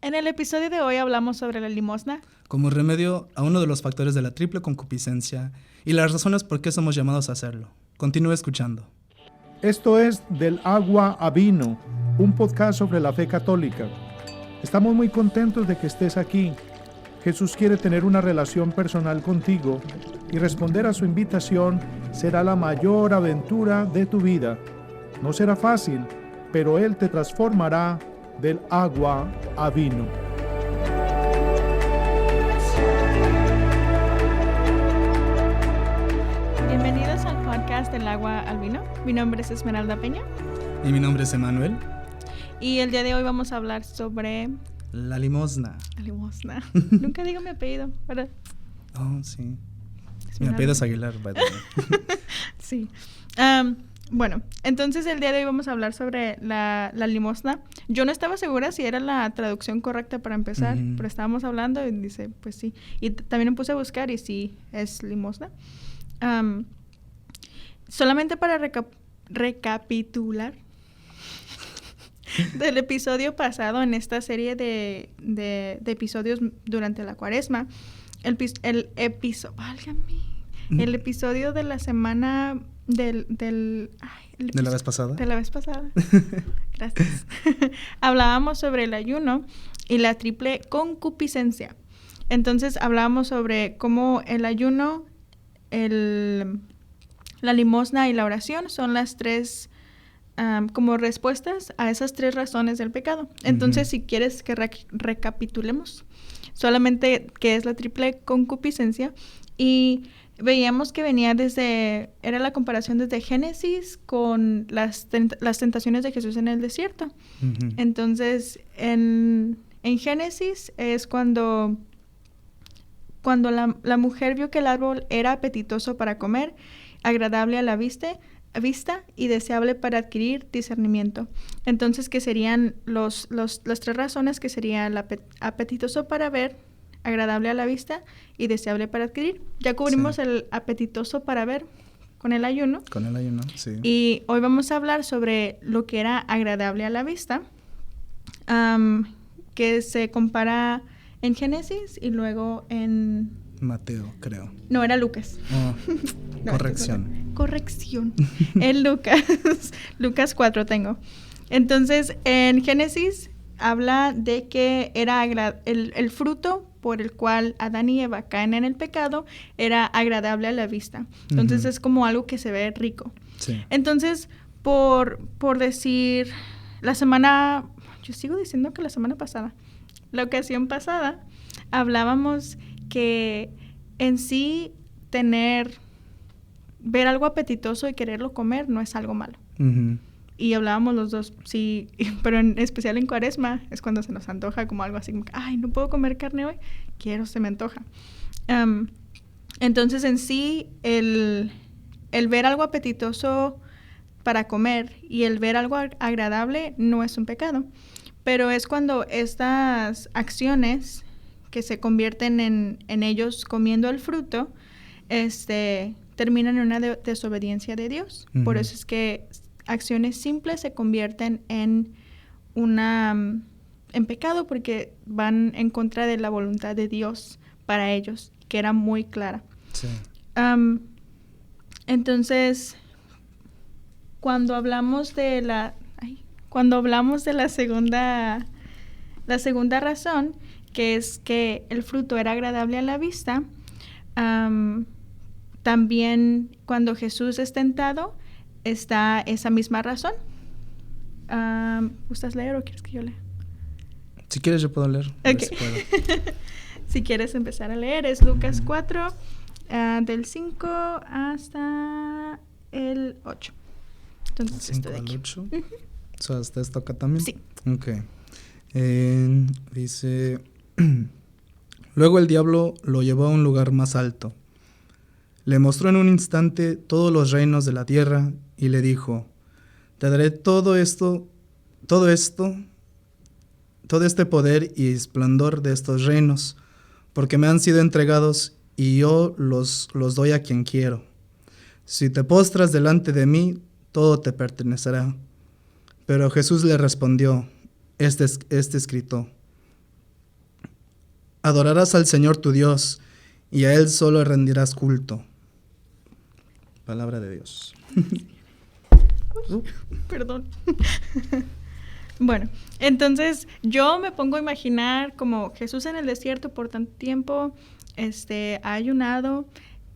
En el episodio de hoy hablamos sobre la limosna como remedio a uno de los factores de la triple concupiscencia y las razones por qué somos llamados a hacerlo. Continúe escuchando. Esto es Del Agua a Vino, un podcast sobre la fe católica. Estamos muy contentos de que estés aquí. Jesús quiere tener una relación personal contigo y responder a su invitación será la mayor aventura de tu vida. No será fácil, pero Él te transformará del agua a vino. Bienvenidos al podcast del agua al vino. Mi nombre es Esmeralda Peña. Y mi nombre es Emanuel. Y el día de hoy vamos a hablar sobre la limosna. La limosna. Nunca digo mi apellido, ¿verdad? Oh, sí. Esmeralda. Mi apellido es Aguilar, by the way. Sí. Bueno, entonces el día de hoy vamos a hablar sobre la limosna. Yo no estaba segura si era la traducción correcta para empezar, pero estábamos hablando y dice, pues sí. Y también me puse a buscar y sí, es limosna. Solamente para recapitular del episodio pasado en esta serie de episodios durante la Cuaresma, el episodio de la semana de la vez pasada. De la vez pasada. Gracias. Hablábamos sobre el ayuno y la triple concupiscencia. Entonces hablábamos sobre cómo el ayuno, la limosna y la oración son las tres como respuestas a esas tres razones del pecado. Entonces, si quieres que recapitulemos solamente qué es la triple concupiscencia, y veíamos que venía era la comparación desde Génesis con las tentaciones de Jesús en el desierto. Entonces, en Génesis es cuando la mujer vio que el árbol era apetitoso para comer, agradable a la vista y deseable para adquirir discernimiento. Entonces, que serían las tres razones, que sería el apetitoso para ver, agradable a la vista y deseable para adquirir. Ya cubrimos el apetitoso para ver con el ayuno. Con el ayuno, sí. Y hoy vamos a hablar sobre lo que era agradable a la vista, que se compara en Génesis y luego en Mateo, creo. No, era Lucas. Oh, no, corrección. Corrección. En Lucas 4 tengo. Entonces, en Génesis habla de que era el fruto por el cual Adán y Eva caen en el pecado era agradable a la vista. Entonces, es como algo que se ve rico. Sí. Entonces, por decir, yo sigo diciendo que la semana pasada, la ocasión pasada, hablábamos que en sí ver algo apetitoso y quererlo comer no es algo malo. Y hablábamos los dos, sí, pero en especial en Cuaresma es cuando se nos antoja como algo así como que, ay, no puedo comer carne hoy, se me antoja. Entonces en sí el ver algo apetitoso para comer y el ver algo agradable no es un pecado, pero es cuando estas acciones que se convierten en ellos comiendo el fruto, terminan en una desobediencia de Dios. Por eso es que acciones simples se convierten en pecado, porque van en contra de la voluntad de Dios para ellos, que era muy clara. Sí. Entonces, cuando hablamos de la segunda razón, que es que el fruto era agradable a la vista, también cuando Jesús es tentado, está esa misma razón. ¿Gustas leer o quieres que yo lea? Si quieres yo puedo leer. Okay. Si quieres empezar a leer, es Lucas 4, del 5 hasta el 8. Entonces, 5 estoy al aquí. 8. ¿So hasta esto acá también? Sí. Ok. Dice... Luego el diablo lo llevó a un lugar más alto. Le mostró en un instante todos los reinos de la tierra y le dijo: te daré todo este poder y esplendor de estos reinos, porque me han sido entregados y yo los doy a quien quiero. Si te postras delante de mí, todo te pertenecerá. Pero Jesús le respondió: este escrito: Adorarás al Señor tu Dios, y a Él solo rendirás culto. Palabra de Dios. Perdón. Bueno, entonces yo me pongo a imaginar como Jesús en el desierto por tanto tiempo, ha ayunado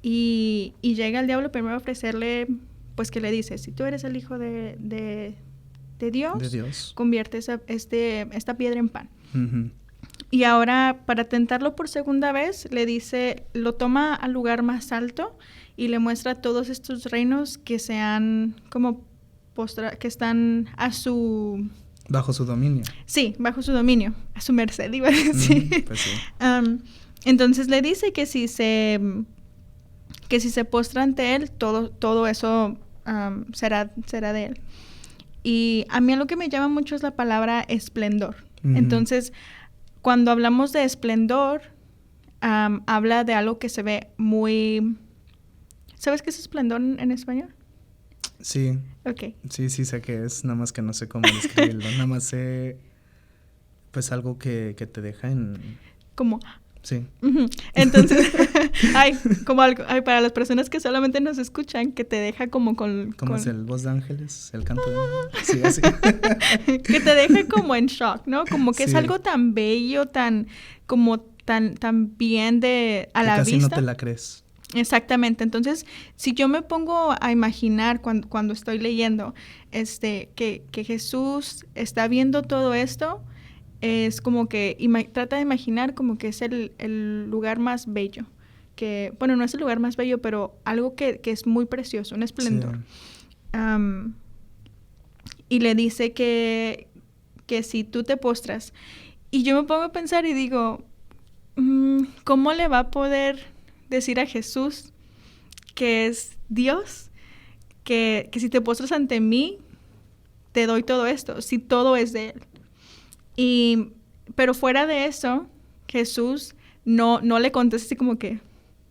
y llega el diablo primero a ofrecerle, pues que le dice, si tú eres el hijo de Dios, convierte esta piedra en pan. Uh-huh. Y ahora, para tentarlo por segunda vez, le dice, lo toma al lugar más alto y le muestra todos estos reinos que se han como que están bajo su dominio. Sí, bajo su dominio, a su merced, iba a decir. Pues sí. Entonces le dice que si se postra ante él, todo eso será de él. Y a mí lo que me llama mucho es la palabra esplendor. Uh-huh. Entonces, cuando hablamos de esplendor, habla de algo que se ve muy... ¿Sabes qué es esplendor en español? Sí. Okay. Sí, sé qué es, nada más que no sé cómo describirlo. Nada más sé, pues, algo que te deja en... Como... Sí. Uh-huh. Entonces, como algo, para las personas que solamente nos escuchan, que te deja como con... ¿Cómo es el voz de ángeles? El canto de... Sí, así. Que te deja como en shock, ¿no? Como que sí. Es algo tan bello, tan bien a la casi vista. No te la crees. Exactamente. Entonces, si yo me pongo a imaginar cuando estoy leyendo que Jesús está viendo todo esto, es como que trata de imaginar como que es el lugar más bello. Que, bueno, no es el lugar más bello, pero algo que es muy precioso, un esplendor. Sí. Y le dice que si tú te postras. Y yo me pongo a pensar y digo, ¿cómo le va a poder decir a Jesús que es Dios, que si te postras ante mí, te doy todo esto, si todo es de Él? Pero fuera de eso, Jesús no le contesta así como que,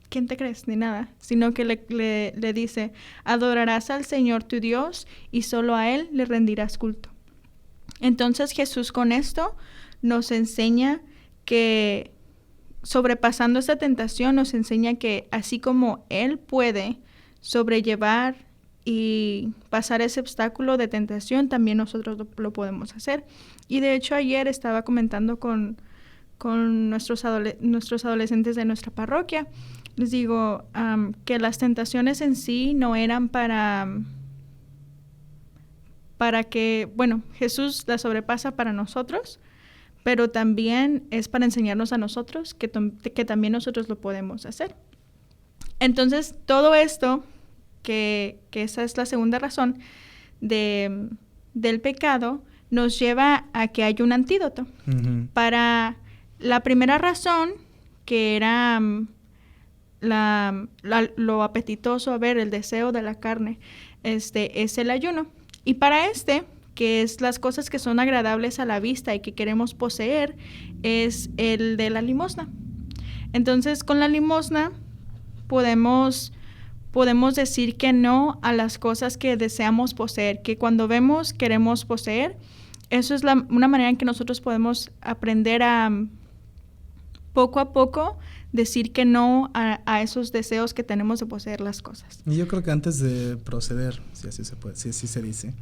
¿quién te crees? Ni nada, sino que le dice, adorarás al Señor tu Dios y solo a Él le rendirás culto. Entonces Jesús con esto nos enseña que sobrepasando esta tentación nos enseña que así como Él puede sobrellevar y pasar ese obstáculo de tentación, también nosotros lo podemos hacer. Y de hecho ayer estaba comentando con nuestros adolescentes de nuestra parroquia. Les digo que las tentaciones en sí no eran para que, bueno, Jesús las sobrepasa para nosotros, pero también es para enseñarnos a nosotros que también nosotros lo podemos hacer. Entonces, todo esto, que esa es la segunda razón del pecado, nos lleva a que hay un antídoto. Uh-huh. Para la primera razón, que era lo apetitoso, el deseo de la carne, es el ayuno. Y para que es las cosas que son agradables a la vista y que queremos poseer, es el de la limosna. Entonces, con la limosna podemos decir que no a las cosas que deseamos poseer, que cuando vemos queremos poseer. Eso es una manera en que nosotros podemos aprender a poco a poco decir que no a esos deseos que tenemos de poseer las cosas. Y yo creo que antes de proceder, si así se puede, si así se dice,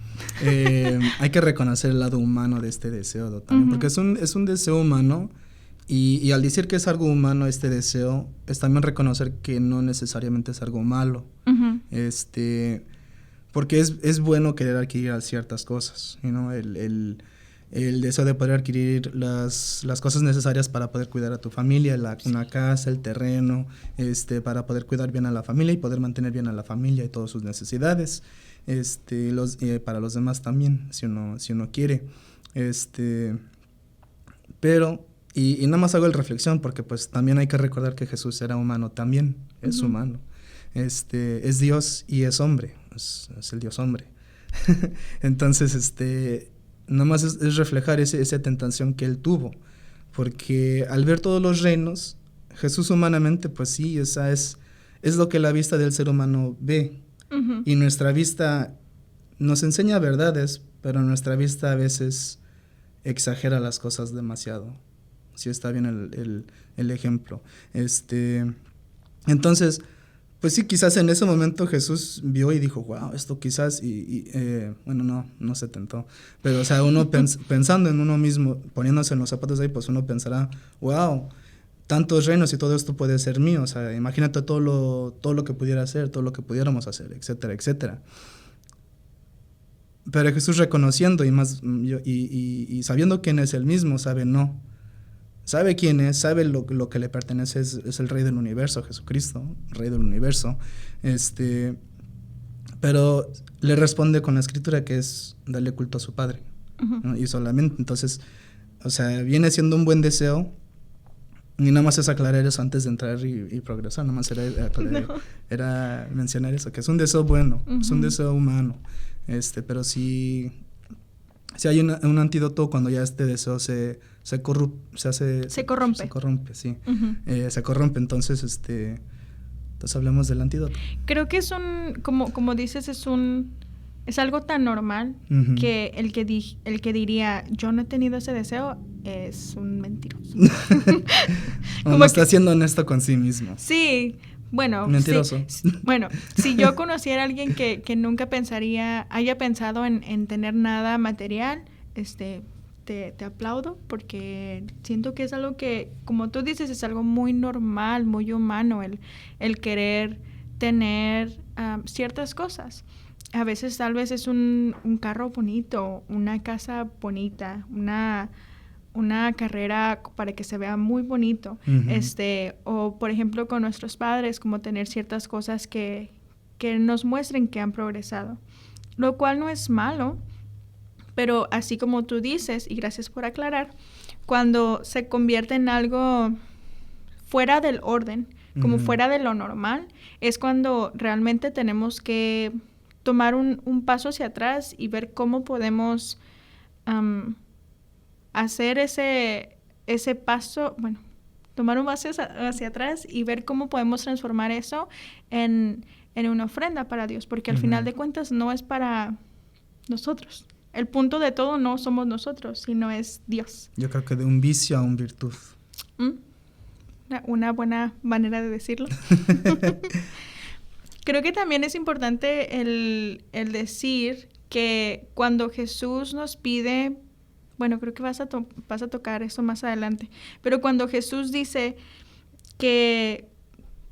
hay que reconocer el lado humano de este deseo también, uh-huh. Porque es un deseo humano y al decir que es algo humano este deseo, es también reconocer que no necesariamente es algo malo, uh-huh. Porque es bueno querer adquirir ciertas cosas, ¿no? El deseo de poder adquirir las cosas necesarias para poder cuidar a tu familia, una casa, el terreno, para poder cuidar bien a la familia y poder mantener bien a la familia y todas sus necesidades, para los demás también, si uno quiere, pero, y nada más hago la reflexión porque pues también hay que recordar que Jesús era humano también, es uh-huh. humano, es Dios y es hombre, es el Dios hombre, entonces, nada más es reflejar esa tentación que él tuvo, porque al ver todos los reinos, Jesús humanamente, pues sí, esa es lo que la vista del ser humano ve, uh-huh. Y nuestra vista nos enseña verdades, pero nuestra vista a veces exagera las cosas demasiado, está bien el ejemplo. Entonces, pues sí, quizás en ese momento Jesús vio y dijo, wow, esto quizás, bueno, no se tentó, pero o sea, uno pensando en uno mismo, poniéndose en los zapatos de ahí, pues uno pensará, wow, tantos reinos y todo esto puede ser mío, o sea, imagínate todo lo que pudiera hacer, todo lo que pudiéramos hacer, etcétera, etcétera. Pero Jesús reconociendo y sabiendo quién es él mismo, sabe quién es, sabe lo que le pertenece, es el Rey del Universo, Jesucristo, Rey del Universo, pero le responde con la Escritura que es darle culto a su Padre, ¿no? Y solamente, entonces, o sea, viene siendo un buen deseo. Y nada más es aclarar eso antes de entrar y progresar, nada más era mencionar eso, que es un deseo bueno, es un deseo humano, pero sí hay un antídoto cuando ya este deseo se corrompe, sí, se corrompe, entonces hablemos del antídoto. Creo que es como dices, es algo tan normal que el que diría yo no he tenido ese deseo es un mentiroso. Como está siendo honesto con sí mismo. Sí, bueno. Mentiroso. Sí, bueno, si yo conociera a alguien que nunca haya pensado en tener nada material, te aplaudo porque siento que es algo que, como tú dices, es algo muy normal, muy humano, el querer tener ciertas cosas. A veces tal vez es un carro bonito, una casa bonita, una carrera para que se vea muy bonito, o por ejemplo con nuestros padres, como tener ciertas cosas que nos muestren que han progresado, lo cual no es malo, pero así como tú dices, y gracias por aclarar, cuando se convierte en algo fuera del orden, como fuera de lo normal, es cuando realmente tenemos que tomar un paso hacia atrás y ver cómo podemos hacer ese paso, bueno, tomar un paso hacia atrás y ver cómo podemos transformar eso en una ofrenda para Dios, porque al final de cuentas no es para nosotros. El punto de todo no somos nosotros, sino es Dios. Yo creo que de un vicio a un virtud. Una buena manera de decirlo. Creo que también es importante el decir que cuando Jesús nos pide, bueno, creo que vas a tocar eso más adelante, pero cuando Jesús dice que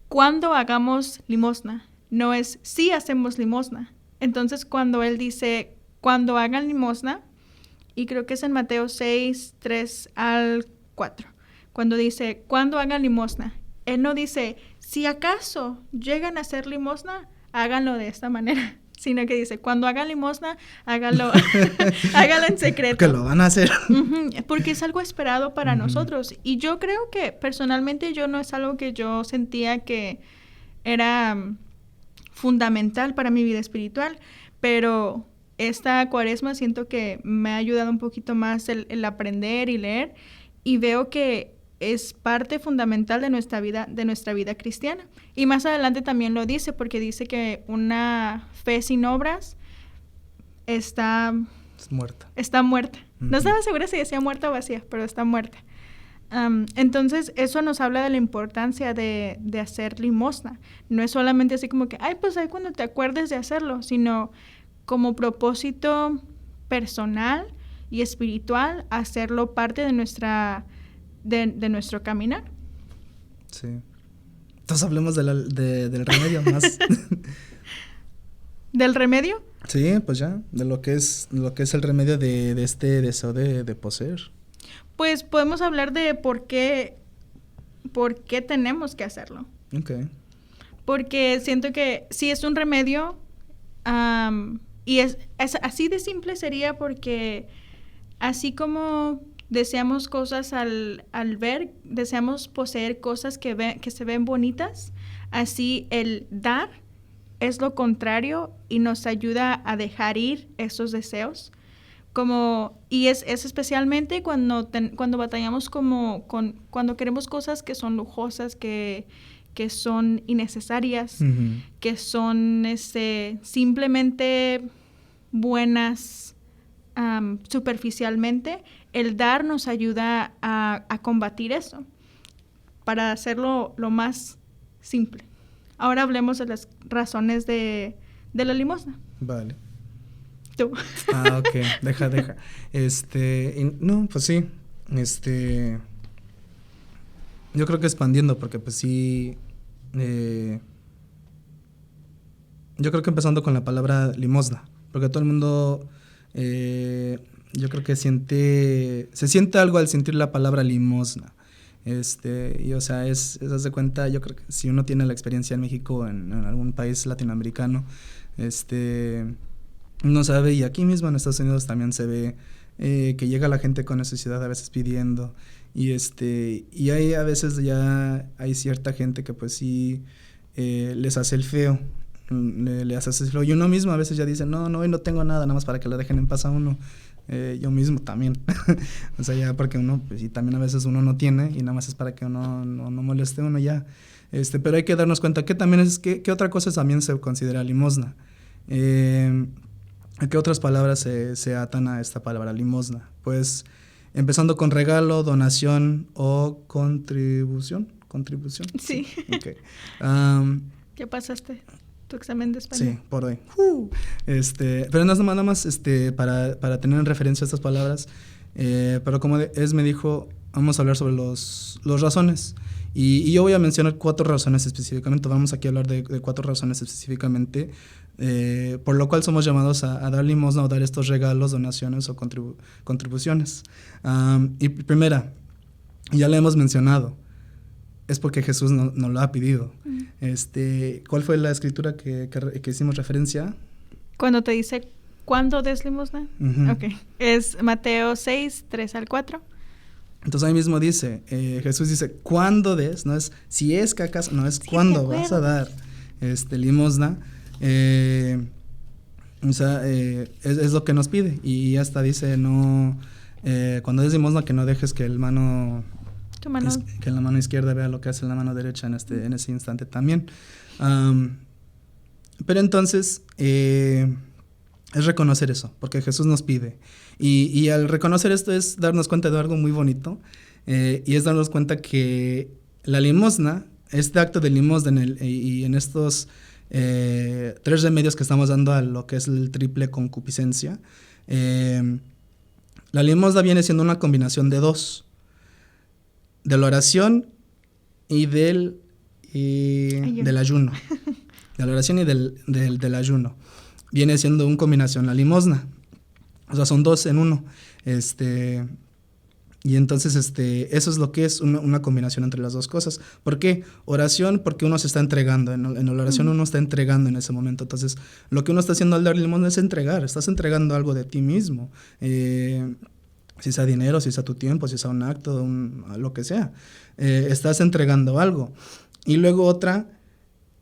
cuando hagamos limosna, no es si hacemos limosna. Entonces cuando Él dice cuando hagan limosna, y creo que es en Mateo 6, 3 al 4, cuando dice cuando hagan limosna, Él no dice si acaso llegan a hacer limosna, háganlo de esta manera, sino que dice, cuando hagan limosna, hágalo en secreto. Que lo van a hacer. Porque es algo esperado para nosotros. Y yo creo que personalmente no es algo que yo sentía que era fundamental para mi vida espiritual, pero esta cuaresma siento que me ha ayudado un poquito más el aprender y leer, y veo que es parte fundamental de nuestra vida cristiana. Y más adelante también lo dice, porque dice que una fe sin obras está muerta. No estaba segura si decía muerta o vacía, pero está muerta. Entonces, eso nos habla de la importancia de hacer limosna. No es solamente así como que, pues ahí cuando te acuerdes de hacerlo, sino como propósito personal y espiritual, hacerlo parte de nuestro caminar. Sí. Entonces hablemos del remedio más. ¿Del remedio? Sí, pues ya, de lo que es el remedio de este deseo de poseer. Pues podemos hablar de por qué tenemos que hacerlo. Okay. Porque siento que sí es un remedio, y es así de simple sería porque así como deseamos cosas al ver, deseamos poseer cosas que se ven bonitas, así el dar es lo contrario y nos ayuda a dejar ir esos deseos. Y es especialmente cuando batallamos cuando queremos cosas que son lujosas, que son innecesarias, que son simplemente buenas superficialmente, el dar nos ayuda a combatir eso, para hacerlo lo más simple. Ahora hablemos de las razones de la limosna. Vale. Tú. Ok, deja. No, pues sí, yo creo que expandiendo, porque pues sí, yo creo que empezando con la palabra limosna, porque todo el mundo, yo creo que se siente algo al sentir la palabra limosna. Y o sea, haz de cuenta, yo creo que si uno tiene la experiencia en México, en algún país latinoamericano, uno sabe, y aquí mismo en Estados Unidos también se ve, que llega la gente con necesidad a veces pidiendo, y hay a veces ya hay cierta gente que pues sí, les hace el feo, les hace el feo, y uno mismo a veces ya dice, no, hoy no tengo nada, nada más para que lo dejen en paz a uno. Yo mismo también. O sea, ya porque uno, pues, y también a veces uno no tiene, y nada más es para que uno no moleste a uno ya. Pero hay que darnos cuenta que también ¿qué otra cosa también se considera limosna? ¿Qué otras palabras se atan a esta palabra limosna? Pues empezando con regalo, donación o contribución. ¿Contribución? Sí. Okay. ¿Ya pasaste tu examen de español? Sí, por hoy. Pero nada más para tener en referencia estas palabras, pero como me dijo, vamos a hablar sobre los razones. Y yo voy a mencionar 4 razones específicamente. Vamos aquí a hablar de 4 razones específicamente, por lo cual somos llamados a dar limosna o dar estos regalos, donaciones o contribuciones. Y primera, ya la hemos mencionado, es porque Jesús nos lo ha pedido. ¿Cuál fue la escritura que hicimos referencia? Cuando te dice, ¿cuándo des limosna? Uh-huh. Ok. Es Mateo 6, 3 al 4. Entonces ahí mismo dice, Jesús dice, ¿cuándo des? No es si es que acaso, no es sí, cuándo vas a dar limosna. O sea, es lo que nos pide. Y hasta dice, no, cuando des limosna, que no dejes que que la mano izquierda vea lo que hace la mano derecha en ese instante también. Pero entonces, es reconocer eso, porque Jesús nos pide. Y al reconocer esto es darnos cuenta de algo muy bonito, y es darnos cuenta que la limosna, este acto de limosna y en estos 3 remedios que estamos dando a lo que es el triple concupiscencia, la limosna viene siendo una combinación de 2, de la oración y del ayuno. De la oración y del ayuno. Viene siendo una combinación la limosna. O sea, son 2 en 1. Y entonces eso es lo que es una combinación entre las 2 cosas. ¿Por qué? Oración, porque uno se está entregando. En la oración uno está entregando en ese momento. Entonces, lo que uno está haciendo al dar limosna es entregar. Estás entregando algo de ti mismo. Si sea dinero, si sea tu tiempo, si sea un acto, lo que sea. Estás entregando algo. Y luego otra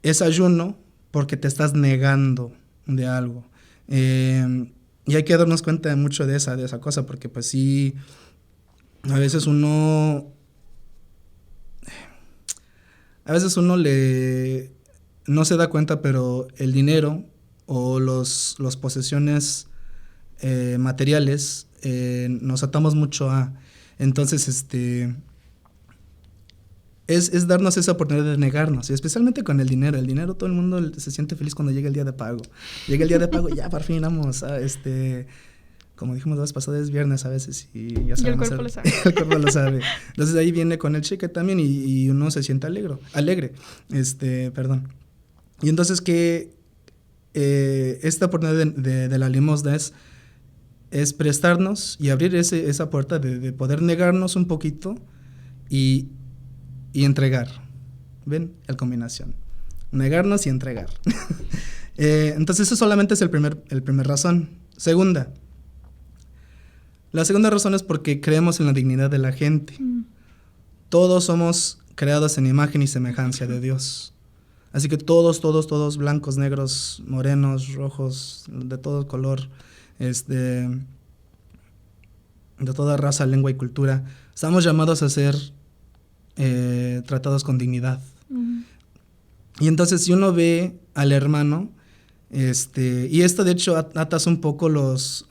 es ayuno, porque te estás negando de algo. Y hay que darnos cuenta mucho de esa cosa, porque pues sí, a veces uno no se da cuenta, pero el dinero o las posesiones materiales, nos atamos mucho a. Entonces, es darnos esa oportunidad de negarnos, y especialmente con el dinero. El dinero, todo el mundo se siente feliz cuando llega el día de pago. Llega el día de pago, ya por fin vamos a, como dijimos la vez pasada, es viernes a veces, y ya sabemos. Y el cuerpo lo sabe. El cuerpo lo sabe. Entonces ahí viene con el cheque también, y uno se siente alegre. Perdón. Y entonces que esta oportunidad de la limosna es prestarnos y abrir esa puerta de poder negarnos un poquito y entregar. ¿Ven? La combinación. Negarnos y entregar. Entonces eso solamente es el primer razón. La segunda razón es porque creemos en la dignidad de la gente. Todos somos creados en imagen y semejanza de Dios. Así que todos, blancos, negros, morenos, rojos, de todo color, de toda raza, lengua y cultura, estamos llamados a ser tratados con dignidad. Y entonces si uno ve al hermano, y esto de hecho atas un poco los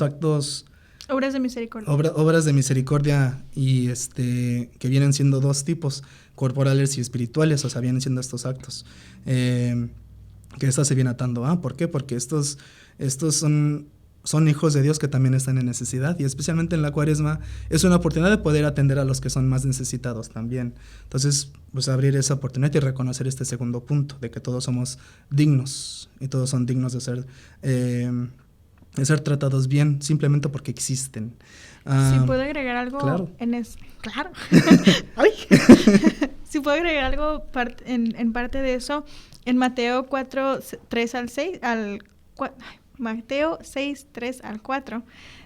actos Obras de misericordia. Obras de misericordia y que vienen siendo dos tipos, corporales y espirituales, o sea, vienen siendo estos actos. Que esta se viene atando. ¿Por qué? Porque estos son hijos de Dios que también están en necesidad, y especialmente en la Cuaresma es una oportunidad de poder atender a los que son más necesitados también. Entonces, pues abrir esa oportunidad y reconocer este segundo punto, de que todos somos dignos y todos son dignos de ser tratados bien simplemente porque existen. Si puedo agregar algo. Claro. Claro. Ay. Si puedo agregar algo en parte de eso, en Mateo 4, 3 al 6, Mateo 6, 3 al 4,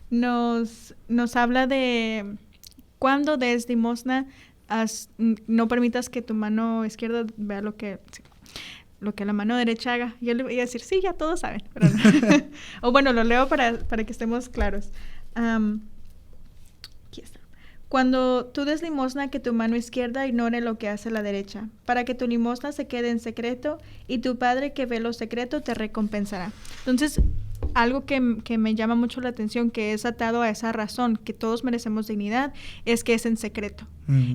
nos habla de cuando des limosna, no permitas que tu mano izquierda vea lo que la mano derecha haga. Yo le voy a decir, sí, ya todos saben. Pero no. O bueno, lo leo para que estemos claros. Aquí está. Cuando tú des limosna, que tu mano izquierda ignore lo que hace la derecha, para que tu limosna se quede en secreto, y tu Padre que ve lo secreto te recompensará. Entonces, algo que me llama mucho la atención, que es atado a esa razón, que todos merecemos dignidad, es que es en secreto.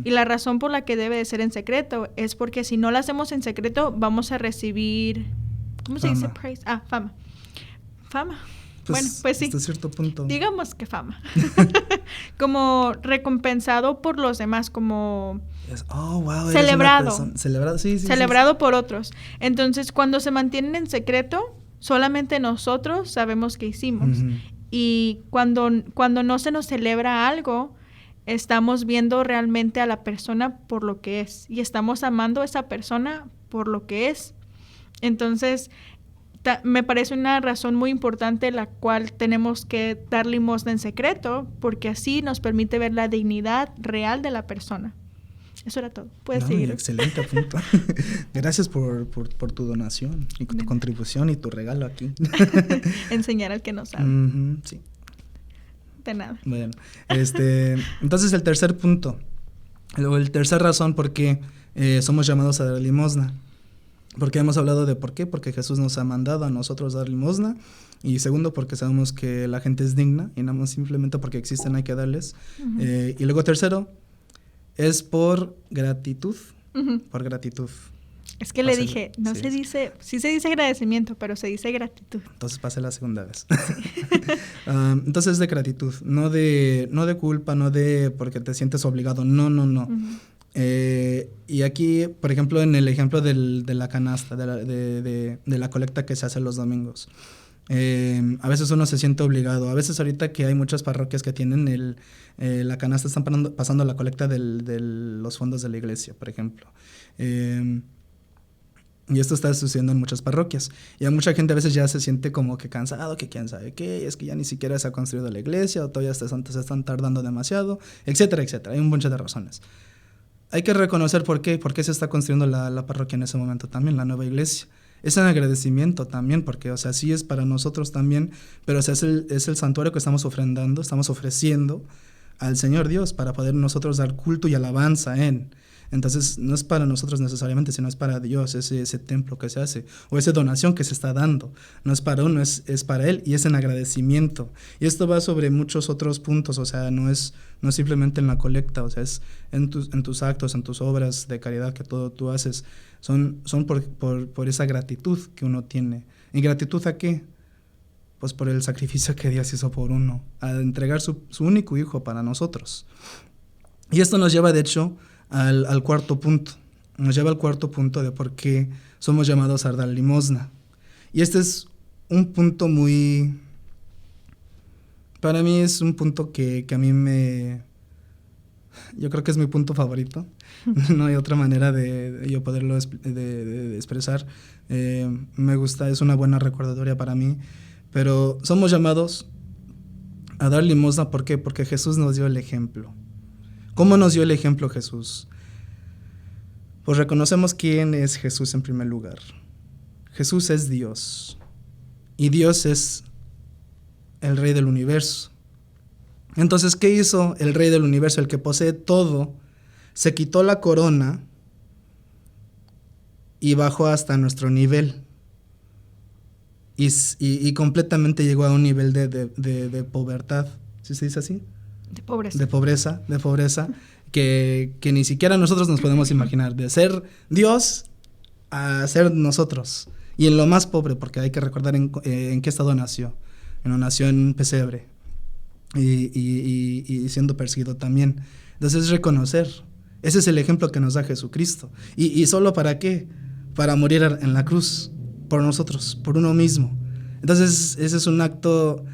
Y la razón por la que debe de ser en secreto es porque si no la hacemos en secreto, vamos a recibir, ¿cómo se dice? Praise. Fama. Fama. Bueno, pues sí. Hasta cierto punto. Digamos que fama. Como recompensado por los demás, como celebrado. Celebrado por otros. Entonces, cuando se mantienen en secreto, solamente nosotros sabemos qué hicimos. Y cuando no se nos celebra algo, estamos viendo realmente a la persona por lo que es. Y estamos amando a esa persona por lo que es. Entonces, me parece una razón muy importante la cual tenemos que dar limosna en secreto, porque así nos permite ver la dignidad real de la persona. Eso era todo. Puedes seguir. Excelente punto. Gracias por tu donación y tu contribución y tu regalo aquí. Enseñar al que no sabe. Sí. De nada. Bueno, entonces el tercer punto, el tercer razón por qué somos llamados a dar limosna. Porque hemos hablado de por qué, porque Jesús nos ha mandado a nosotros dar limosna, y segundo, porque sabemos que la gente es digna y no simplemente porque existen hay que darles. Y luego tercero, es por gratitud. Por gratitud. Es que le dije, no se dice, sí se dice agradecimiento, pero se dice gratitud. Entonces pasé la segunda vez. Entonces es de gratitud, no de culpa, no de porque te sientes obligado, no. Y aquí, por ejemplo, en el ejemplo de la canasta, de la colecta que se hace los domingos, a veces uno se siente obligado. A veces ahorita que hay muchas parroquias que tienen la canasta, están pasando la colecta de los fondos de la iglesia, por ejemplo. Y esto está sucediendo en muchas parroquias. Y a mucha gente a veces ya se siente como que cansado, que quién sabe qué, es que ya ni siquiera se ha construido la iglesia, o todavía se están tardando demasiado, etcétera, etcétera. Hay un montón de razones. Hay que reconocer por qué se está construyendo la parroquia en ese momento también, la nueva iglesia. Es un agradecimiento también, porque, o sea, sí es para nosotros también, pero o sea, es el santuario que estamos ofrendando, estamos ofreciendo al Señor Dios para poder nosotros dar culto y alabanza en. Entonces, no es para nosotros necesariamente, sino es para Dios, ese templo que se hace, o esa donación que se está dando. No es para uno, es para Él, y es en agradecimiento. Y esto va sobre muchos otros puntos, o sea, no es simplemente en la colecta, o sea, es en tus actos, en tus obras de caridad que todo tú haces. Son por esa gratitud que uno tiene. ¿Y gratitud a qué? Pues por el sacrificio que Dios hizo por uno, a entregar su único hijo para nosotros. Y esto nos lleva, de hecho, al cuarto punto. Nos lleva al cuarto punto de por qué somos llamados a dar limosna. Y este es un punto muy... Para mí es un punto que a mí yo creo que es mi punto favorito. No hay otra manera de yo poderlo de expresar. Me gusta, es una buena recordatoria para mí. Pero somos llamados a dar limosna, ¿por qué? Porque Jesús nos dio el ejemplo. ¿Cómo nos dio el ejemplo Jesús? Pues reconocemos quién es Jesús en primer lugar. Jesús es Dios. Y Dios es el Rey del universo. Entonces, ¿qué hizo el Rey del universo, el que posee todo? Se quitó la corona y bajó hasta nuestro nivel. Y completamente llegó a un nivel de pobreza, ¿sí se dice así? De pobreza. De pobreza, que ni siquiera nosotros nos podemos imaginar, de ser Dios a ser nosotros, y en lo más pobre, porque hay que recordar en qué estado nació. Nació en un pesebre, y siendo perseguido también. Entonces es reconocer, ese es el ejemplo que nos da Jesucristo, y ¿solo para qué? Para morir en la cruz, por nosotros, por uno mismo. Entonces ese es un acto,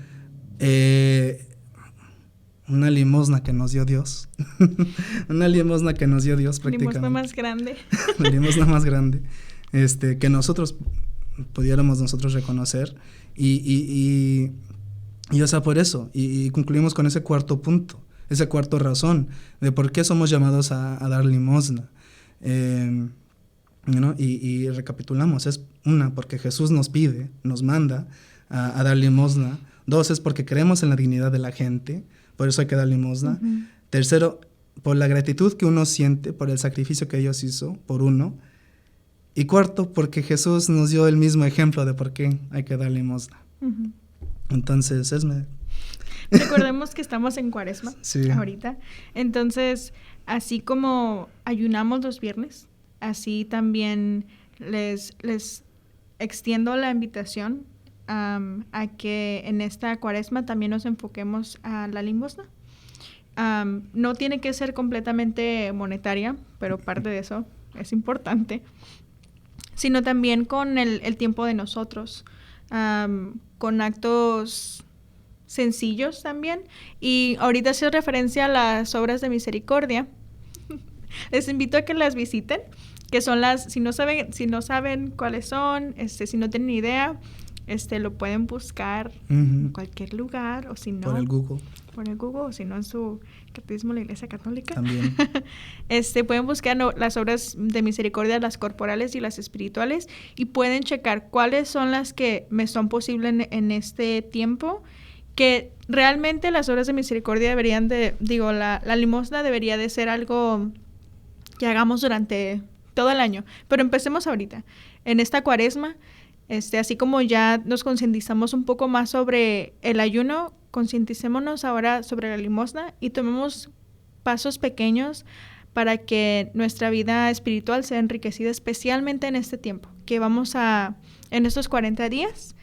una limosna que nos dio Dios. Una limosna que nos dio Dios prácticamente. Limosna más grande. La limosna más grande, que nosotros pudiéramos reconocer, y o sea, por eso, y concluimos con ese cuarto punto, esa cuarta razón de por qué somos llamados a dar limosna. ¿No? Y recapitulamos, es una, porque Jesús nos pide, nos manda a dar limosna. 2, es porque creemos en la dignidad de la gente, por eso hay que dar limosna. Uh-huh. 3, por la gratitud que uno siente por el sacrificio que Dios hizo por uno. Y 4, porque Jesús nos dio el mismo ejemplo de por qué hay que dar limosna. Uh-huh. Entonces, Esme. Recordemos que estamos en Cuaresma, sí, ahorita. Entonces, así como ayunamos los viernes, así también les extiendo la invitación a que en esta Cuaresma también nos enfoquemos a la limosna. No tiene que ser completamente monetaria, pero parte de eso es importante, sino también con el tiempo de nosotros, con actos sencillos también. Y ahorita hace referencia a las obras de misericordia. Les invito a que las visiten, que son las, si no saben cuáles son, si no tienen idea, lo pueden buscar en cualquier lugar, o si no, por el Google, o si no en su catecismo de la Iglesia Católica. También. Pueden buscar las obras de misericordia, las corporales y las espirituales, y pueden checar cuáles son las que me son posibles en este tiempo, que realmente las obras de misericordia deberían la limosna debería de ser algo que hagamos durante todo el año, pero empecemos ahorita, en esta Cuaresma. Así como ya nos concientizamos un poco más sobre el ayuno, concienticémonos ahora sobre la limosna y tomemos pasos pequeños para que nuestra vida espiritual sea enriquecida, especialmente en este tiempo, que vamos en estos 40 días,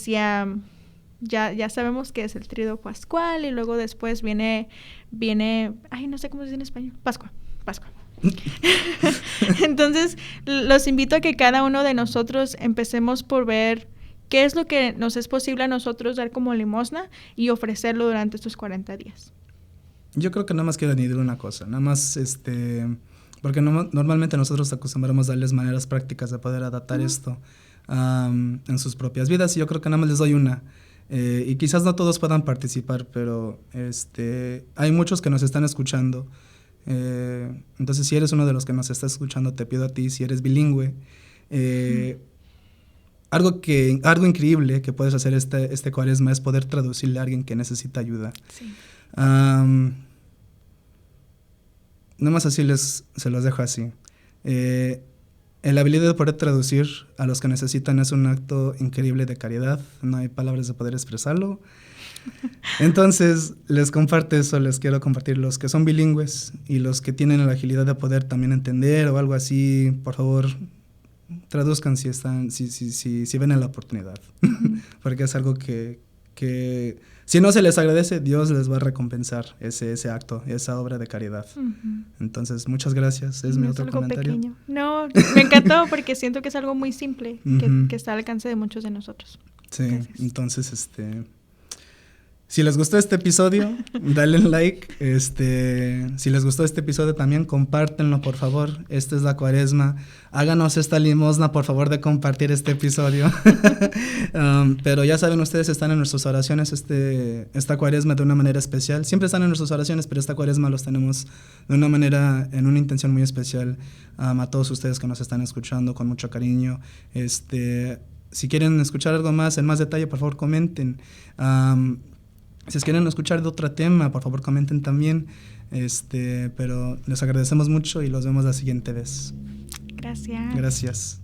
ya sabemos que es el Tríodo Pascual, y luego después viene, no sé cómo se dice en español, Pascua. Entonces, los invito a que cada uno de nosotros empecemos por ver qué es lo que nos es posible a nosotros dar como limosna y ofrecerlo durante estos 40 días. Yo creo que nada más quiero añadir una cosa, nada más porque normalmente nosotros acostumbramos a darles maneras prácticas de poder adaptar esto en sus propias vidas, y yo creo que nada más les doy una. Y quizás no todos puedan participar, pero hay muchos que nos están escuchando. Entonces, si eres uno de los que nos está escuchando, te pido a ti, si eres bilingüe, algo increíble que puedes hacer este Cuaresma es poder traducirle a alguien que necesita ayuda. Sí. Nada más así se los dejo así. La habilidad de poder traducir a los que necesitan es un acto increíble de caridad, no hay palabras de poder expresarlo. Entonces, les comparto eso, les quiero compartir los que son bilingües y los que tienen la agilidad de poder también entender o algo así, por favor, traduzcan si ven la oportunidad, porque es algo que si no se les agradece, Dios les va a recompensar ese acto, esa obra de caridad. Entonces, muchas gracias, es mi otro comentario. Pequeño. No, me encantó porque siento que es algo muy simple, que está al alcance de muchos de nosotros. Sí, gracias. Entonces, si les gustó este episodio, dale like. Si les gustó este episodio también, compártenlo, por favor. Esta es la Cuaresma. Háganos esta limosna, por favor, de compartir este episodio. Pero ya saben, ustedes están en nuestras oraciones esta Cuaresma de una manera especial. Siempre están en nuestras oraciones, pero esta Cuaresma los tenemos de una manera, en una intención muy especial. A todos ustedes que nos están escuchando con mucho cariño. Si quieren escuchar algo más, en más detalle, por favor, comenten. Si quieren escuchar de otro tema, por favor comenten también, pero les agradecemos mucho y los vemos la siguiente vez. Gracias. Gracias.